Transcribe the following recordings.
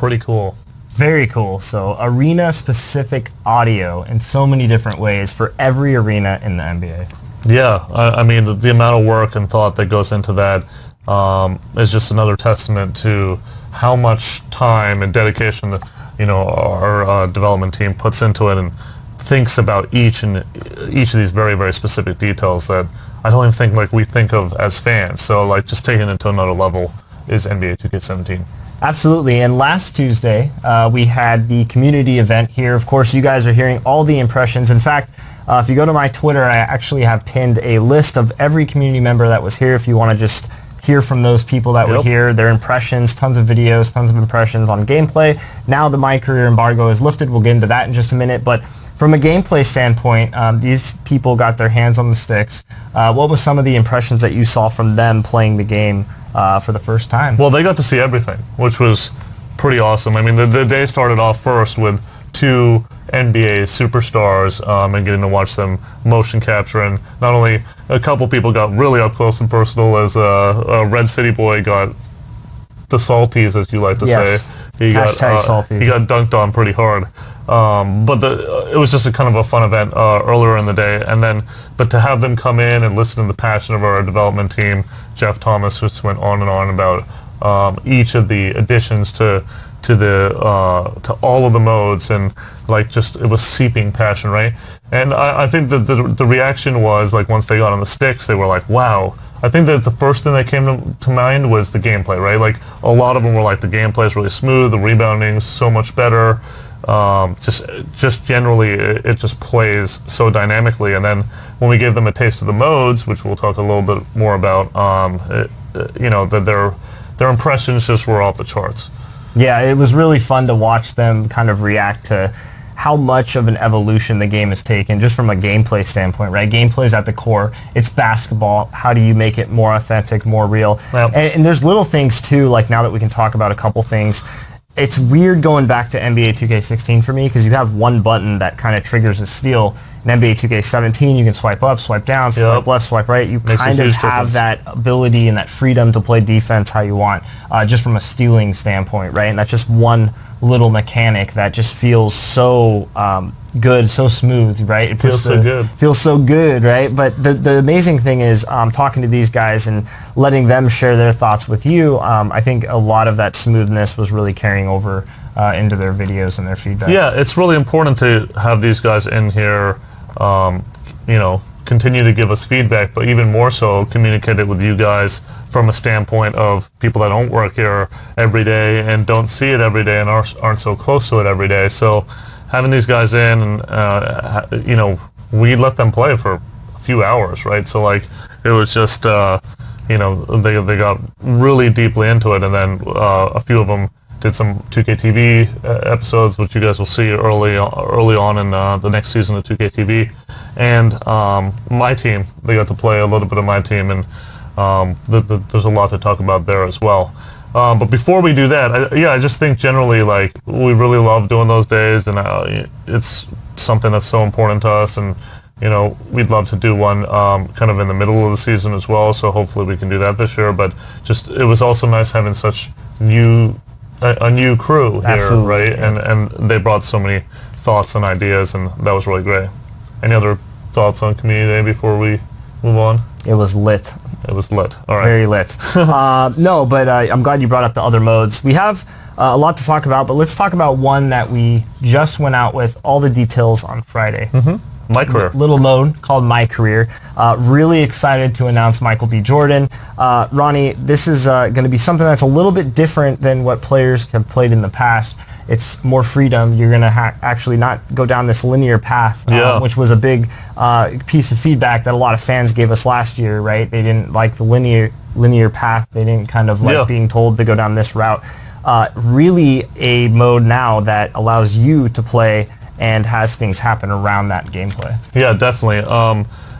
pretty cool. Very cool. So arena-specific audio in so many different ways for every arena in the NBA. Yeah, I mean, the amount of work and thought that goes into that is just another testament to how much time and dedication that, our development team puts into it and thinks about each of these very, very specific details that I don't even think like we think of as fans. So like just taking it to another level is NBA 2K17. Absolutely. And last Tuesday, we had the community event here. Of course, you guys are hearing all the impressions. In fact, if you go to my Twitter, I actually have pinned a list of every community member that was here if you want to just hear from those people that were here, their impressions, tons of videos, tons of impressions on gameplay. Now the MyCAREER embargo is lifted. We'll get into that in just a minute. But from a gameplay standpoint, these people got their hands on the sticks. What was some of the impressions that you saw from them playing the game for the first time? Well, they got to see everything, which was pretty awesome. I mean, the day started off first with 2 NBA superstars and getting to watch them motion capture. And not only a couple people got really up close and personal as a Red City boy got the salties, as you like to say. He got dunked on pretty hard. But it was just a kind of a fun event earlier in the day. But to have them come in and listen to the passion of our development team, Jeff Thomas just went on and on about each of the additions to all of the modes, and like just it was seeping passion, right? And I think that the reaction was like once they got on the sticks, they were like, wow. I think that the first thing that came to mind was the gameplay, right? Like a lot of them were like the gameplay is really smooth, the rebounding's so much better. Just generally it just plays so dynamically. And then when we gave them a taste of the modes, which we'll talk a little bit more about, that their impressions just were off the charts. Yeah, it was really fun to watch them kind of react to how much of an evolution the game has taken just from a gameplay standpoint, right? Gameplay is at the core. It's basketball. How do you make it more authentic, more real? Yep. And there's little things too, like now that we can talk about a couple things. It's weird going back to NBA 2K16 for me because you have one button that kind of triggers a steal. In NBA 2K17, you can swipe up, swipe down, swipe left, swipe right. You kind of have that ability and that freedom to play defense how you want, just from a stealing standpoint, right? And that's just one little mechanic that just feels so good, so smooth, right? It feels so good. Feels so good, right? But the amazing thing is talking to these guys and letting them share their thoughts with you. I think a lot of that smoothness was really carrying over into their videos and their feedback. Yeah, it's really important to have these guys in here, continue to give us feedback, but even more so communicate it with you guys from a standpoint of people that don't work here every day and don't see it every day and aren't so close to it every day. So having these guys in, and we let them play for a few hours, right? So like it was just, they got really deeply into it, and then a few of them did some 2K TV episodes, which you guys will see early on in the next season of 2K TV. And my team, they got to play a little bit of my team, and there's a lot to talk about there as well. But before we do that, I just think generally, like, we really love doing those days, and it's something that's so important to us, and we'd love to do one kind of in the middle of the season as well, so hopefully we can do that this year. But just it was also nice having such a new crew here. Absolutely, right? Yeah. And they brought so many thoughts and ideas, and that was really great. Any other thoughts on Community Day before we move on? It was lit. It was lit. All right. Very lit. No, but I'm glad you brought up the other modes. We have a lot to talk about, but let's talk about one that we just went out with all the details on Friday. Mm-hmm. MyCAREER. Little mode called MyCAREER. Really excited to announce Michael B. Jordan. Ronnie, this is going to be something that's a little bit different than what players have played in the past. It's more freedom. You're going to actually not go down this linear path, which was a big piece of feedback that a lot of fans gave us last year, right? They didn't like the linear path. They didn't kind of like being told to go down this route. Really a mode now that allows you to play and has things happen around that gameplay. Yeah, definitely.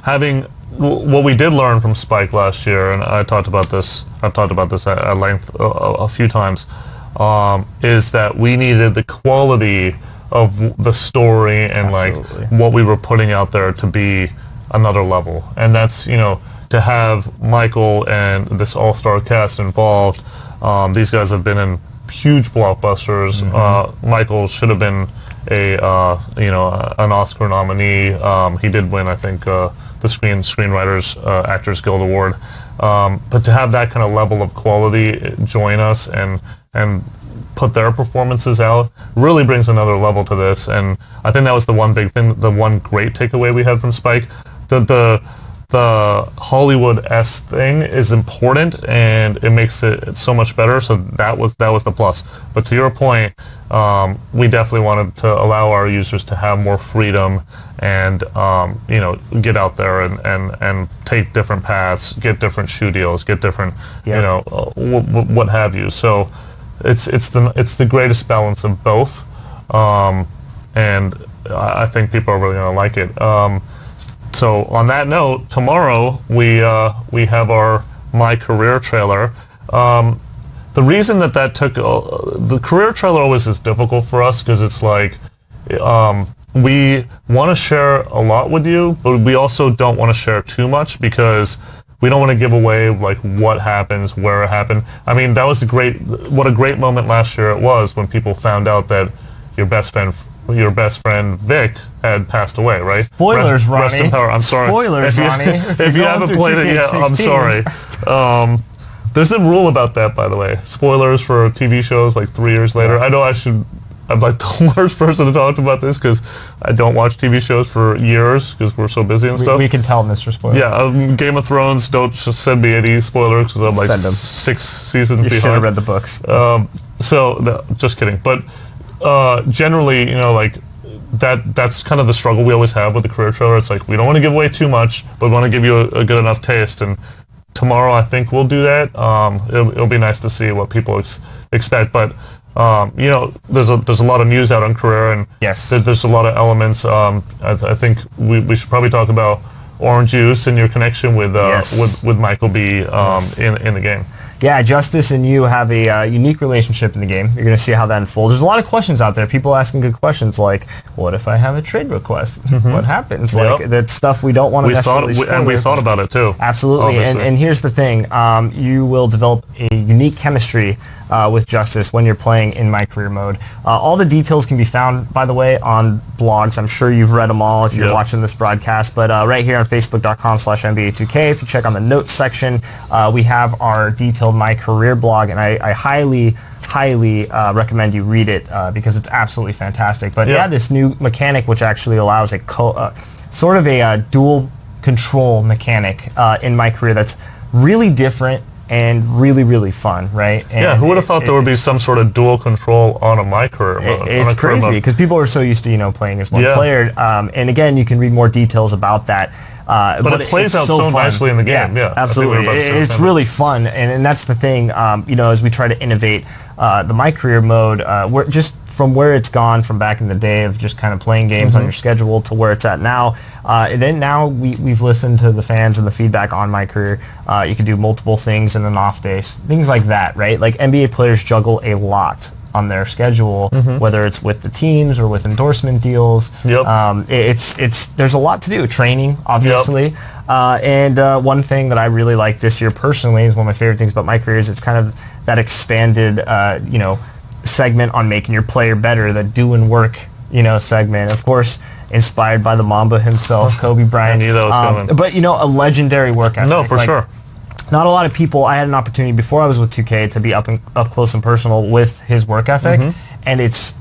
Having what we did learn from Spike last year, and I've talked about this at length a few times, is that we needed the quality of the story and Absolutely. Like what we were putting out there to be another level. And that's, to have Michael and this all-star cast involved. These guys have been in huge blockbusters. Michael should have been an Oscar nominee. He did win, I think, the Screenwriters Actors Guild Award. But to have that kind of level of quality join us and put their performances out really brings another level to this. And I think that was the one big thing, the one great takeaway we had from Spike. The Hollywood-esque thing is important, and it makes it so much better. So that was the plus. But to your point, we definitely wanted to allow our users to have more freedom and get out there and take different paths, get different shoe deals, get different what have you. So it's the greatest balance of both, and I think people are really going to like it. So on that note, tomorrow we have our MyCAREER trailer. The reason that took the career trailer always is difficult for us because it's like we want to share a lot with you, but we also don't want to share too much because we don't want to give away like what happens, where it happened. I mean, that was what a great moment last year it was when people found out that your best friend Vic had passed away, right? Spoilers, Ronnie. Rest in power. I'm sorry. Spoilers, Ronnie. If you haven't played it yet, I'm sorry. There's a rule about that, by the way. Spoilers for TV shows like 3 years later. I know I'm like the worst person to talk about this because I don't watch TV shows for years because we're so busy and stuff. We can tell, Mr. Spoiler. Yeah, Game of Thrones, don't just send me any spoilers because I'm like 6 seasons behind. You should have read the books. Just kidding. But generally, like that's kind of the struggle we always have with the career trailer. It's like we don't want to give away too much, but we want to give you a good enough taste. And tomorrow, I think we'll do that. It'll be nice to see what people expect. But there's a lot of news out on career, and yes, there's a lot of elements. I think we should probably talk about Orange Juice and your connection with Michael B. In the game. Yeah, Justice and you have a unique relationship in the game. You're going to see how that unfolds. There's a lot of questions out there. People asking good questions like, what if I have a trade request? What happens? Like, that's stuff we don't want to necessarily spoil. And we thought about it, too. Absolutely. And here's the thing. You will develop a unique chemistry with Justice when you're playing in MyCAREER mode. All the details can be found, by the way, on blogs. I'm sure you've read them all if you're watching this broadcast. But right here on Facebook.com/NBA2K, if you check on the notes section, we have our detailed MyCAREER blog, and I highly recommend you read it because it's absolutely fantastic. But this new mechanic which actually allows a sort of a dual control mechanic in MyCAREER that's really different and really, really fun, right? And who would have thought there would be some sort of dual control on a MyCAREER mode? It's crazy because people are so used to playing as one player. And again, you can read more details about that. But it plays out so nicely in the game. Yeah, absolutely. It's really fun, and that's the thing. As we try to innovate the MyCAREER mode, we're just from where it's gone from back in the day of just kind of playing games on your schedule to where it's at now. And then now we've listened to the fans and the feedback on MyCAREER. You can do multiple things in an off day, things like that, right? Like NBA players juggle a lot on their schedule, whether it's with the teams or with endorsement deals. There's a lot to do. Training, obviously. And one thing that I really like this year personally is one of my favorite things about MyCAREER is it's kind of that expanded, segment on making your player better, the doing work, segment. Of course, inspired by the Mamba himself, Kobe Bryant. I knew that was coming. But, a legendary work ethic. No, for sure. Not a lot of people. I had an opportunity before I was with 2K to be up close and personal with his work ethic, and it's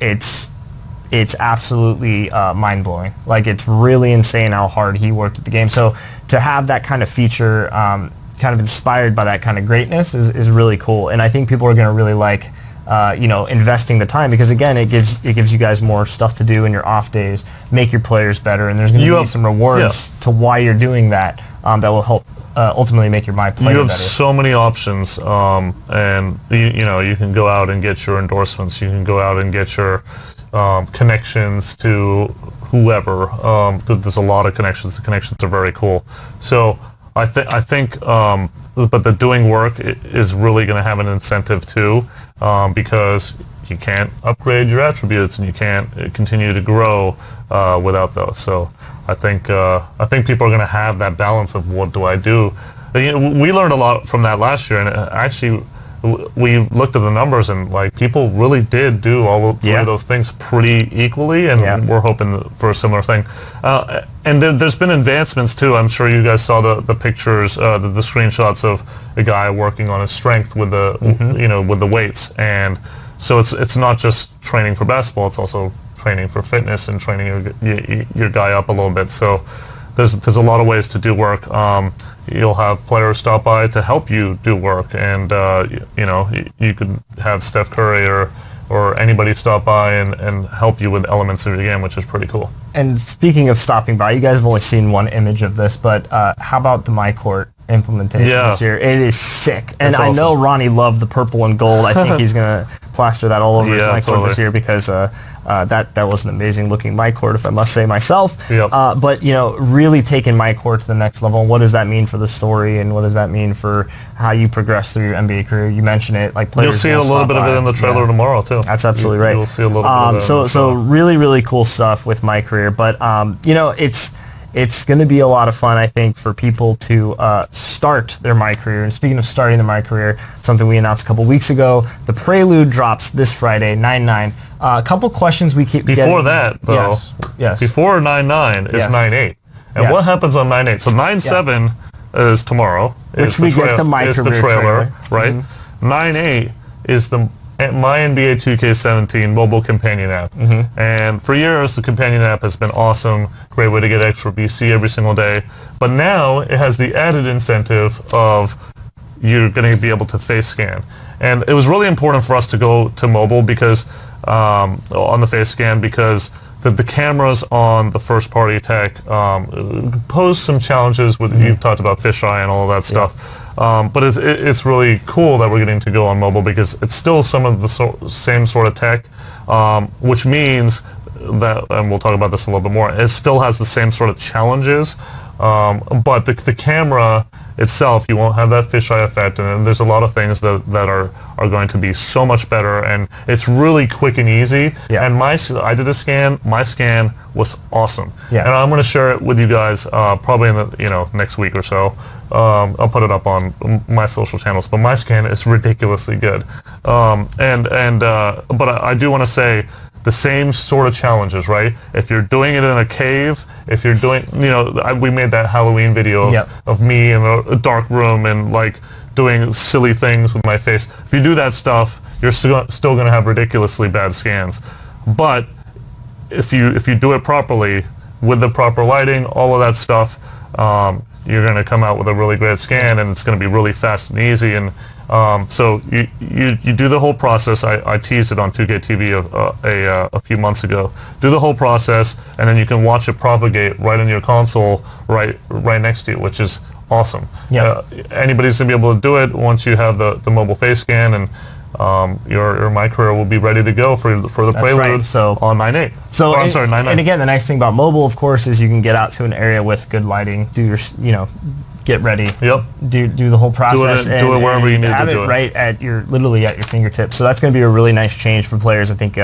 absolutely mind blowing. Like, it's really insane how hard he worked at the game. So to have that kind of feature, kind of inspired by that kind of greatness, is really cool. And I think people are going to really like, investing the time because again, it gives you guys more stuff to do in your off days, make your players better, and there's going to be some rewards to why you're doing that. That will help. Ultimately make your player better. You have so many options, and you can go out and get your endorsements. You can go out and get your connections to whoever. There's a lot of connections. The connections are very cool. So I think, but the doing work is really going to have an incentive too, because you can't upgrade your attributes and you can't continue to grow without those. So I think people are going to have that balance of what do I do. We learned a lot from that last year, and actually we looked at the numbers, and like people really did do all of three of those things pretty equally, and we're hoping for a similar thing. And there's been advancements too. I'm sure you guys saw the pictures, the screenshots of a guy working on his strength with the with the weights, and so it's not just training for basketball; it's also training for fitness and training your guy up a little bit. So there's a lot of ways to do work. You'll have players stop by to help you do work, and you could have Steph Curry or anybody stop by and help you with elements of your game, which is pretty cool. And speaking of stopping by, you guys have only seen one image of this, but how about the MyCourt implementation this year? It is sick. And I know Ronnie loved the purple and gold. I think he's going to plaster that all over his MyCourt this year, because that was an amazing looking MyCourt, if I must say myself. But really taking MyCourt to the next level. What does that mean for the story, and what does that mean for how you progress through your NBA career? You mentioned it, like players. You'll see a little bit of it in the trailer tomorrow too. That's absolutely right. You'll see a little bit of it. So really, really cool stuff with MyCAREER. But it's going to be a lot of fun, I think, for people to start their MyCAREER. And speaking of starting the MyCAREER, something we announced a couple weeks ago, the Prelude drops this Friday, 9/9. A couple questions we keep getting. Before that, though, before 9/9 is 9/8. And what happens on 9/8? So 9/7 is tomorrow. Which we get the MyCAREER trailer, right? 9/8 is the My NBA 2K17 mobile companion app. And for years, the companion app has been awesome, great way to get extra BC every single day. But now it has the added incentive of you're going to be able to face scan. And it was really important for us to go to mobile because on the face scan, because the cameras on the first party tech pose some challenges with, you've talked about fisheye and all of that stuff. But it's really cool that we're getting to go on mobile, because it's still some of the same sort of tech, which means that, and we'll talk about this a little bit more, it still has the same sort of challenges, but the camera itself, you won't have that fisheye effect, and there's a lot of things that are going to be so much better, and it's really quick and easy. And I did a scan. My scan was awesome, and I'm going to share it with you guys probably in the next week or so. I'll put it up on my social channels, but my scan is ridiculously good. But I do want to say, the same sort of challenges, right? If you're doing it in a cave, if you're doing, we made that Halloween video of me in a dark room and like doing silly things with my face. If you do that stuff, you're still going to have ridiculously bad scans. But if you do it properly, with the proper lighting, all of that stuff, you're going to come out with a really great scan, and it's going to be really fast and easy. And so you do the whole process. I teased it on 2K TV a few months ago. Do the whole process, and then you can watch it propagate right in your console, right next to you, which is awesome. Anybody's gonna be able to do it once you have the mobile face scan, and your MyCAREER will be ready to go for the Prelude on 9/8. So I'm sorry, 9/9. And again, the nice thing about mobile, of course, is you can get out to an area with good lighting, do your get ready. Do the whole process. Do it wherever you need to do it. Have it right at literally at your fingertips. So that's going to be a really nice change for players. I think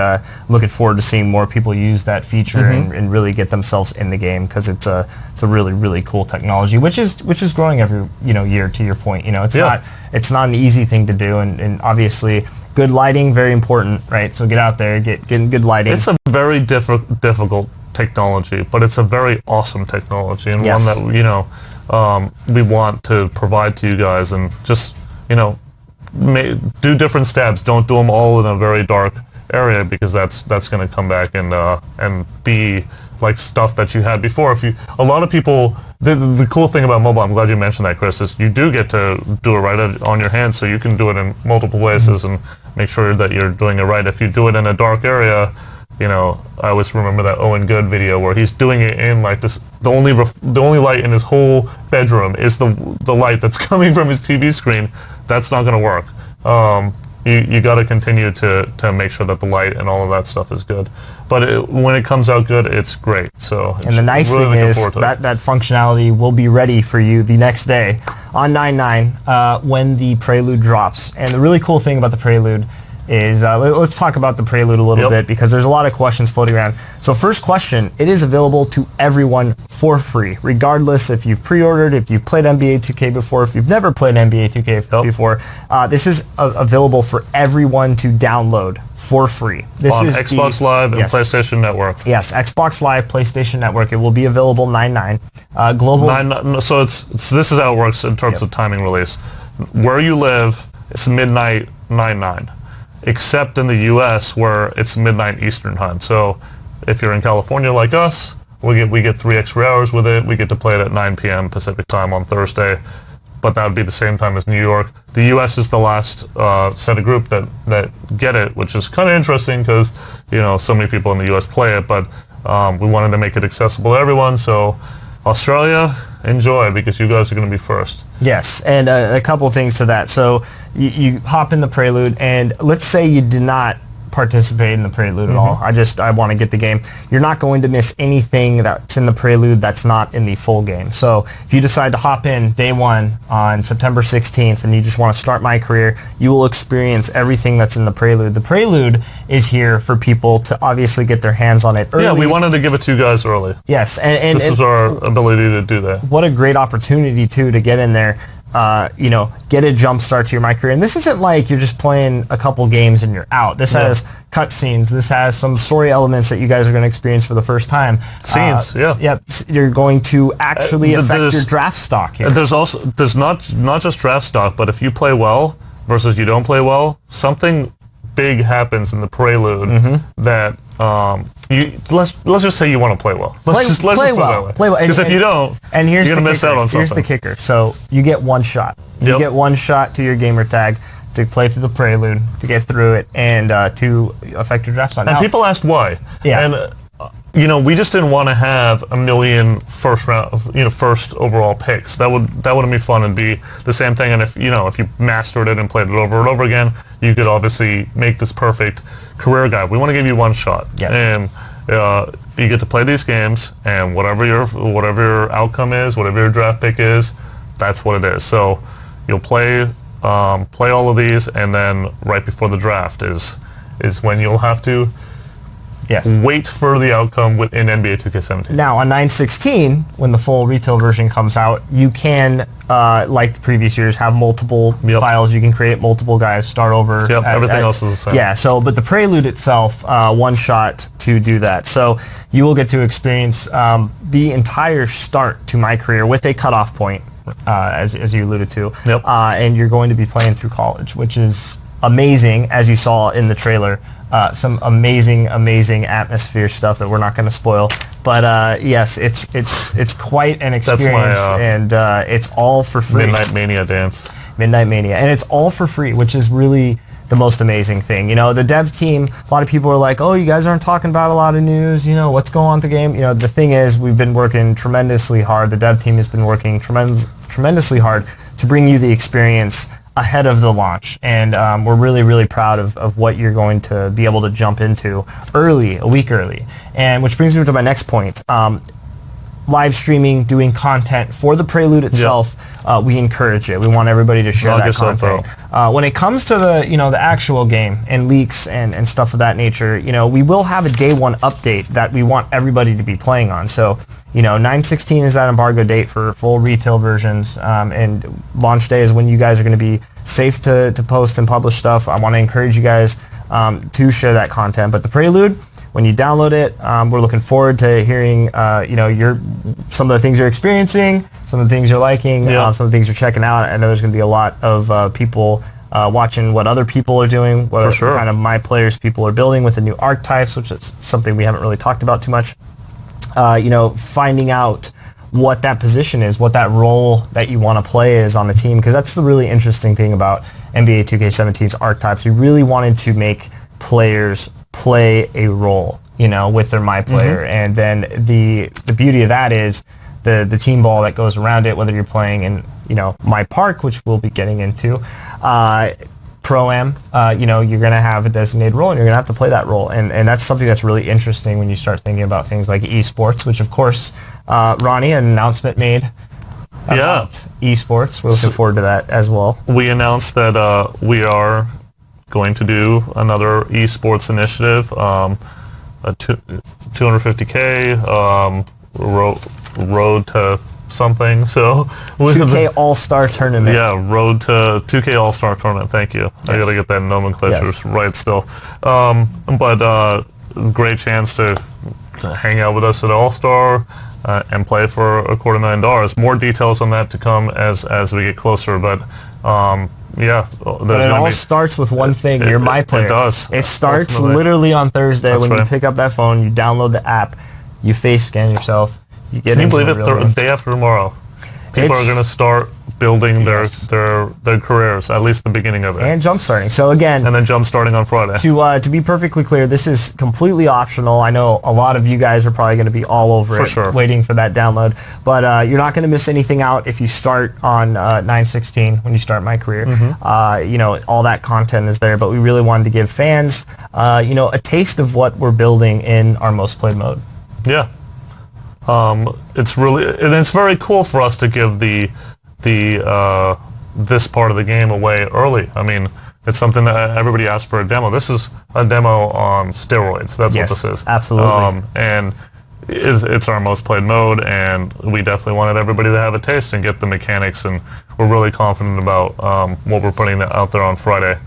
looking forward to seeing more people use that feature and really get themselves in the game, because it's a really, really cool technology, which is growing every year. To your point, it's not an easy thing to do, and obviously good lighting, very important, right? So get out there, get good lighting. It's a very difficult technology, but it's a very awesome technology, and one that we want to provide to you guys, and just do different stabs. Don't do them all in a very dark area, because that's going to come back and be like stuff that you had before. A lot of people, the cool thing about mobile, I'm glad you mentioned that, Chris, is you do get to do it right on your hands, so you can do it in multiple places and make sure that you're doing it right. If you do it in a dark area, I always remember that Owen Good video where he's doing it in like this. The only light in his whole bedroom is the light that's coming from his TV screen. That's not going to work. You got to continue to make sure that the light and all of that stuff is good. But when it comes out good, it's great. So and the nice thing is that functionality will be ready for you the next day on 9/9 when the Prelude drops. And the really cool thing about the Prelude, is let's talk about the Prelude a little bit, because there's a lot of questions floating around. So first question, it is available to everyone for free, regardless if you've pre-ordered, if you've played NBA 2K before, if you've never played NBA 2K before. This is available for everyone to download for free. This on is Xbox Live and PlayStation Network. Yes, Xbox Live, PlayStation Network. It will be available 9/9. Global. So this is how it works in terms of timing release. Where you live, it's midnight 9/9, except in the U.S. where it's midnight Eastern time. So if you're in California like us, we get 3 extra hours with it. We get to play it at 9 p.m. Pacific time on Thursday, but that would be the same time as New York. The U.S. is the last set of group that get it, which is kind of interesting because so many people in the U.S. play it, but we wanted to make it accessible to everyone. So Australia, enjoy, because you guys are going to be first. Yes, and a couple things to that. So you hop in the Prelude, and let's say you did not participate in the Prelude at all. I want to get the game. You're not going to miss anything that's in the Prelude that's not in the full game. So if you decide to hop in day one on September 16th and you just want to start MyCAREER, you will experience everything that's in the Prelude. The Prelude is here for people to obviously get their hands on it early. Yeah, we wanted to give it to you guys early. Yes, and this is our ability to do that. What a great opportunity too to get in there. Get a jump start to your MyCAREER. And this isn't like you're just playing a couple games and you're out. This has cutscenes. This has some story elements that you guys are going to experience for the first time. Scenes, Yep. You're going to actually affect your draft stock here. There's not just draft stock, but if you play well versus you don't play well, something big happens in the Prelude that let's just say you want to play well. Let's play well. Because if you don't, and you're going to miss out on something. Here's the kicker. So you get one shot. You get one shot to your gamer tag to play through the Prelude, to get through it, and to affect your draft stock. And people asked why. Yeah. And we just didn't want to have a million first overall picks. That wouldn't be fun and be the same thing. And if you mastered it and played it over and over again, you could obviously make this perfect career guide. We want to give you one shot. Yes. And you get to play these games, and whatever your outcome is, whatever your draft pick is, that's what it is. So you'll play all of these, and then right before the draft is when you'll have to wait for the outcome in NBA 2K17. Now, on 9/16, when the full retail version comes out, you can, like previous years, have multiple files. You can create multiple guys, start over. Yep, everything else is the same. Yeah, but the Prelude itself, one shot to do that. So you will get to experience the entire start to MyCAREER with a cutoff point, as you alluded to. Yep. And you're going to be playing through college, which is amazing, as you saw in the trailer. Some amazing atmosphere stuff that we're not going to spoil, but yes, it's quite an experience. That's my, and it's all for free. Midnight Mania dance. Midnight Mania, and it's all for free, which is really the most amazing thing. The dev team, a lot of people are like, oh, you guys aren't talking about a lot of news, what's going on with the game. The thing is, we've been working tremendously hard. The dev team has been working tremendously hard to bring you the experience ahead of the launch, and we're really, really proud of what you're going to be able to jump into a week early. And which brings me to my next point. Live streaming, doing content for the Prelude itself, we encourage it. We want everybody to share that content. When it comes to the actual game and leaks and stuff of that nature, we will have a day one update that we want everybody to be playing on. So 9/16 is that embargo date for full retail versions, and launch day is when you guys are going to be safe to post and publish stuff. I want to encourage you guys to share that content. But the Prelude, when you download it, we're looking forward to hearing some of the things you're experiencing, some of the things you're liking, some of the things you're checking out. I know there's going to be a lot of people watching what other people are doing, what kind of MyPlayers people are building with the new archetypes, which is something we haven't really talked about too much. Finding out what that position is, what that role that you want to play is on the team, because that's the really interesting thing about NBA 2K17's archetypes. We really wanted to make players play a role, with their MyPlayer, and then the beauty of that is the team ball that goes around it, whether you're playing in MyPark, which we'll be getting into, Pro-Am, you're going to have a designated role, and you're going to have to play that role. And that's something that's really interesting when you start thinking about things like esports, which, of course, Ronnie, an announcement made about esports. We're looking forward to that as well. We announced that we are going to do another esports initiative, a 250K road to something. So 2K All-Star Tournament. Yeah, road to 2K All-Star Tournament. Thank you. Yes. I got to get that nomenclature right still. But great chance to hang out with us at All-Star and play for $250,000. More details on that to come as we get closer. But yeah, but it all starts with one thing. You're MyCAREER. It does. It starts literally on Thursday when you pick up that phone, you download the app, you face scan yourself. Can you believe it? The day after tomorrow, people are going to start building their careers, at least the beginning of it. And jump starting. So again, and then jump starting on Friday. To be perfectly clear, this is completely optional. I know a lot of you guys are probably going to be all over it, waiting for that download. But you're not going to miss anything out if you start on 9/16 when you start MyCAREER. You know, all that content is there. But we really wanted to give fans, you know, a taste of what we're building in our most played mode. Yeah. It's very cool for us to give this part of the game away early. I mean, it's something that everybody asked for a demo. This is a demo on steroids. That's what this is. Absolutely. And it's our most played mode, and we definitely wanted everybody to have a taste and get the mechanics, and we're really confident about what we're putting out there on Friday.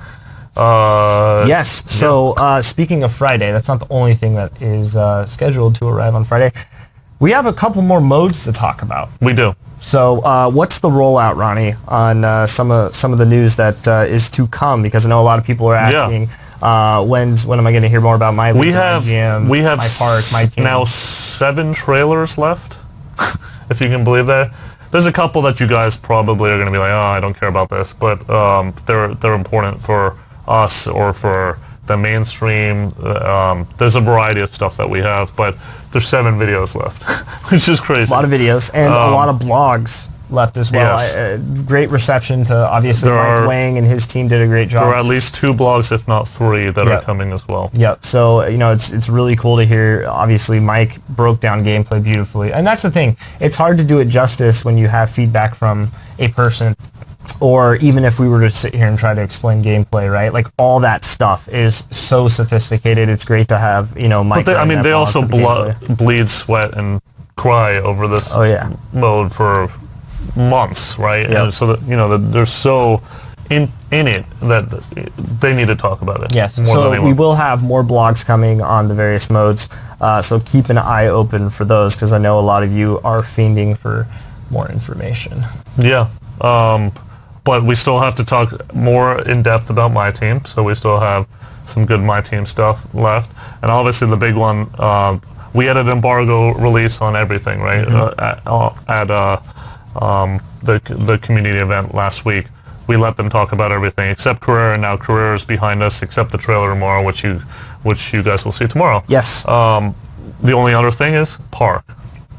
Yes. So speaking of Friday, that's not the only thing that is scheduled to arrive on Friday. We have a couple more modes to talk about. We do. So what's the rollout, Ronnie, on some of the news that is to come? Because I know a lot of people are asking, when am I going to hear more about my league, we have MyPark, my team? Now 7 trailers left, if you can believe that. There's a couple that you guys probably are going to be like, oh, I don't care about this, but they're important for us or for the mainstream. There's a variety of stuff that we have, but there's 7 videos left, which is crazy. A lot of videos and a lot of blogs left as well. Yes. Great reception to obviously Mike Wang and his team did a great job. There are at least 2 blogs, if not 3, that are coming as well. Yep. So you know, it's really cool to hear. Obviously, Mike broke down gameplay beautifully, and that's the thing. It's hard to do it justice when you have feedback from a person. Or even if we were to sit here and try to explain gameplay, right? Like all that stuff is so sophisticated. It's great to have, you know, Mike. But they also bleed, sweat, and cry over this mode for months, right? Yep. And so that, you know, that they're so in it that they need to talk about it. Yes. So we will have more blogs coming on the various modes. So keep an eye open for those, because I know a lot of you are fiending for more information. Yeah. But we still have to talk more in depth about my team, so we still have some good my team stuff left. And obviously the big one, we had an embargo release on everything, right? At the community event last week. We let them talk about everything except CAREER, and now CAREER is behind us, except the trailer tomorrow, which you guys will see tomorrow. Yes. The only other thing is Park.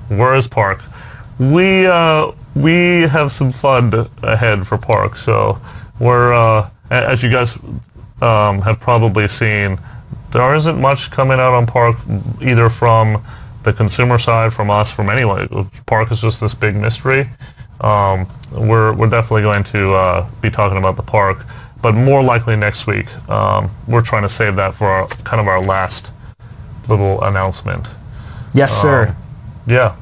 Where is Park? We have some fun ahead for Park, so we're, as you guys have probably seen, there isn't much coming out on Park, either from the consumer side, from us, from anyone. Park is just this big mystery. We're definitely going to be talking about the Park, but more likely next week. We're trying to save that for our last little announcement. Yes, sir. Yeah.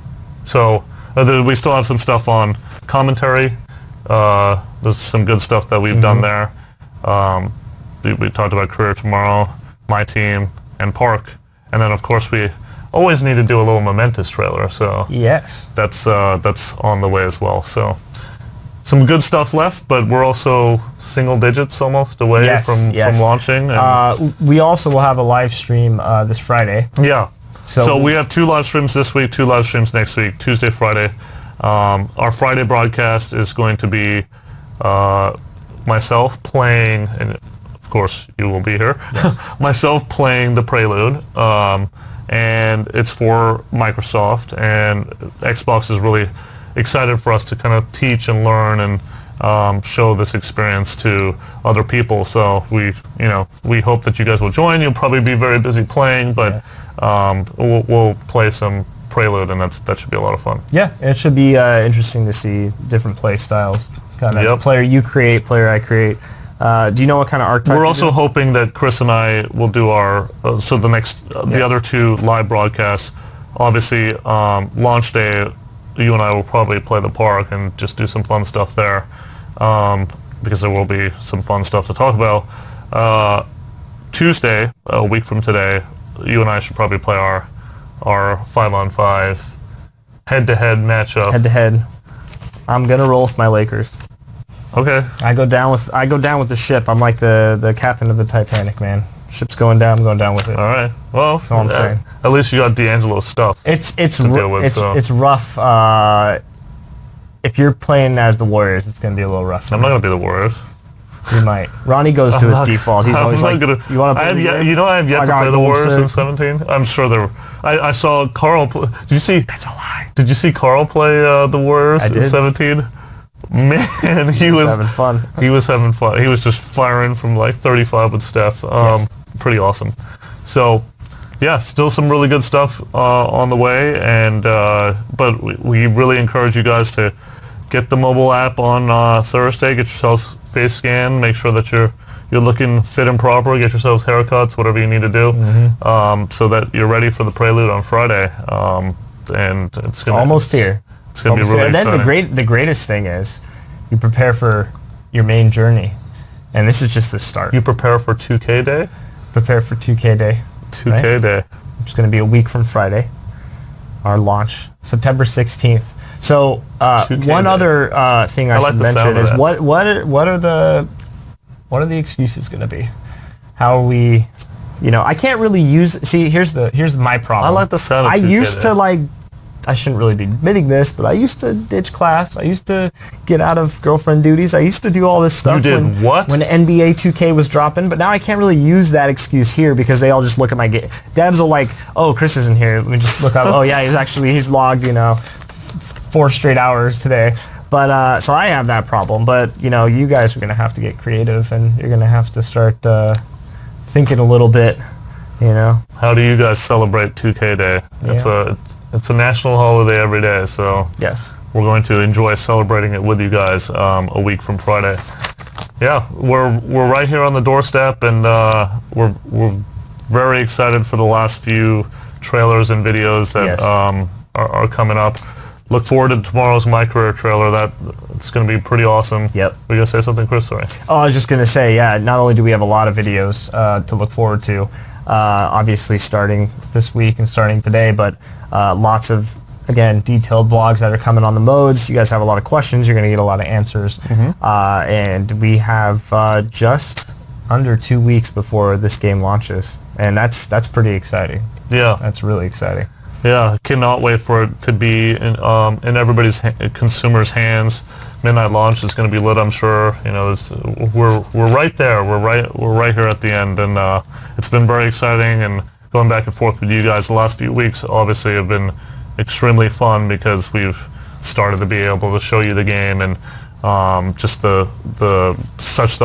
So we still have some stuff on commentary. There's some good stuff that we've done there. We talked about CAREER tomorrow, my team, and Park. And then, of course, we always need to do a little momentous trailer. So yes, that's on the way as well. So some good stuff left, but we're also single digits almost away from launching. And we also will have a live stream this Friday. Yeah. So we have 2 live streams this week, 2 live streams next week, Tuesday, Friday. Our Friday broadcast is going to be myself playing, and of course you will be here, myself playing the Prelude, and it's for Microsoft, and Xbox is really excited for us to kind of teach and learn and show this experience to other people. So we hope that you guys will join. You'll probably be very busy playing, but we'll play some Prelude, and that should be a lot of fun. Yeah, it should be interesting to see different play styles. Kind of player you create, player I create. Do you know what kind of archetype? We're also hoping that Chris and I will do our the other two live broadcasts. Obviously, launch day, you and I will probably play the park and just do some fun stuff there, because there will be some fun stuff to talk about. Tuesday, a week from today, you and I should probably play our 5-on-5 head-to-head matchup. Head-to-head. I'm gonna roll with my Lakers. Okay. I go down with the ship. I'm like the captain of the Titanic, man. Ship's going down. I'm going down with it. All right. Well, that's all I'm saying. At least you got D'Angelo's stuff. It's rough. If you're playing as the Warriors, it's gonna be a little rough. I'm not gonna be the Warriors. You might. Ronnie goes to his default. He's always like, "You want to play?" I have yet to play the Warriors in 17. I'm sure they're. I saw Carl. Did you see? That's a lie. Did you see Carl play the Warriors in 17? Man, he was having fun. He was having fun. He was just firing from like 35 with Steph. Yes. Pretty awesome. So, yeah, still some really good stuff on the way, and but we really encourage you guys to get the mobile app on Thursday. Get yourselves face scan. Make sure that you're looking fit and proper. Get yourselves haircuts, whatever you need to do, so that you're ready for the Prelude on Friday. And it's almost here. It's going to be really exciting. And then the greatest thing is you prepare for your main journey. And this is just the start. You prepare for 2K Day? Prepare for 2K Day. 2K Day. It's going to be a week from Friday. Our launch, September 16th. So one other thing I should mention is what are the excuses going to be? How are we? I can't really use. See, here's my problem. I like the sound of 2K I used Day. to I shouldn't really be admitting this, but I used to ditch class. I used to get out of girlfriend duties. I used to do all this stuff. You did what? When NBA 2K was dropping, but now I can't really use that excuse here because they all just look at my game. Devs will like, oh, Chris isn't here. Let me just look up. Oh yeah, he's logged, 4 straight hours today. But so I have that problem. But you guys are gonna have to get creative, and you're gonna have to start thinking a little bit. How do you guys celebrate 2K Day? It's a national holiday every day, so yes, we're going to enjoy celebrating it with you guys a week from Friday. Yeah, we're right here on the doorstep, and we're very excited for the last few trailers and videos that are coming up. Look forward to tomorrow's MyCAREER trailer. It's going to be pretty awesome. Yep. Were you going to say something, Chris? Sorry. Oh, I was just going to say, not only do we have a lot of videos to look forward to, obviously starting this week and starting today, but lots of, again, detailed blogs that are coming on the modes. You guys have a lot of questions. You're going to get a lot of answers. And we have just under 2 weeks before this game launches. And that's pretty exciting. Yeah. That's really exciting. Yeah, cannot wait for it to be in everybody's consumers' hands. Midnight launch is going to be lit, I'm sure. We're right there. We're right here at the end, and it's been very exciting. And going back and forth with you guys the last few weeks, obviously, have been extremely fun because we've started to be able to show you the game, and just the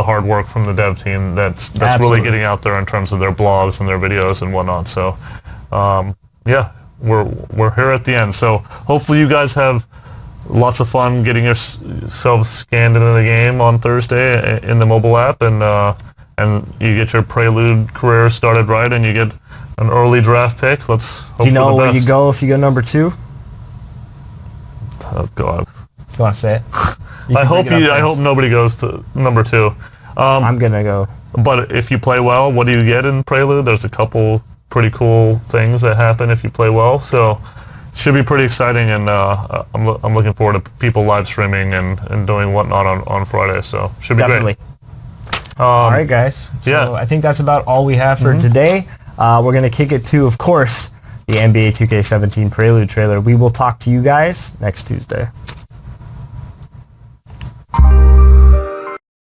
hard work from the dev team that's really getting out there in terms of their blogs and their videos and whatnot. So, yeah. We're here at the end, so hopefully you guys have lots of fun getting yourselves scanned into the game on Thursday in the mobile app, and you get your Prelude career started right, and you get an early draft pick. Let's hope for the best. Do you know where you go if you go number 2? Oh God! You want to say it? I hope nobody goes to number 2. I'm gonna go. But if you play well, what do you get in Prelude? There's a couple pretty cool things that happen if you play well, so it should be pretty exciting, and I'm looking forward to people live streaming and doing whatnot on Friday, so should be Definitely. Great. All right, guys. So I think that's about all we have for today. We're going to kick it to, of course, the NBA 2K17 Prelude trailer. We will talk to you guys next Tuesday.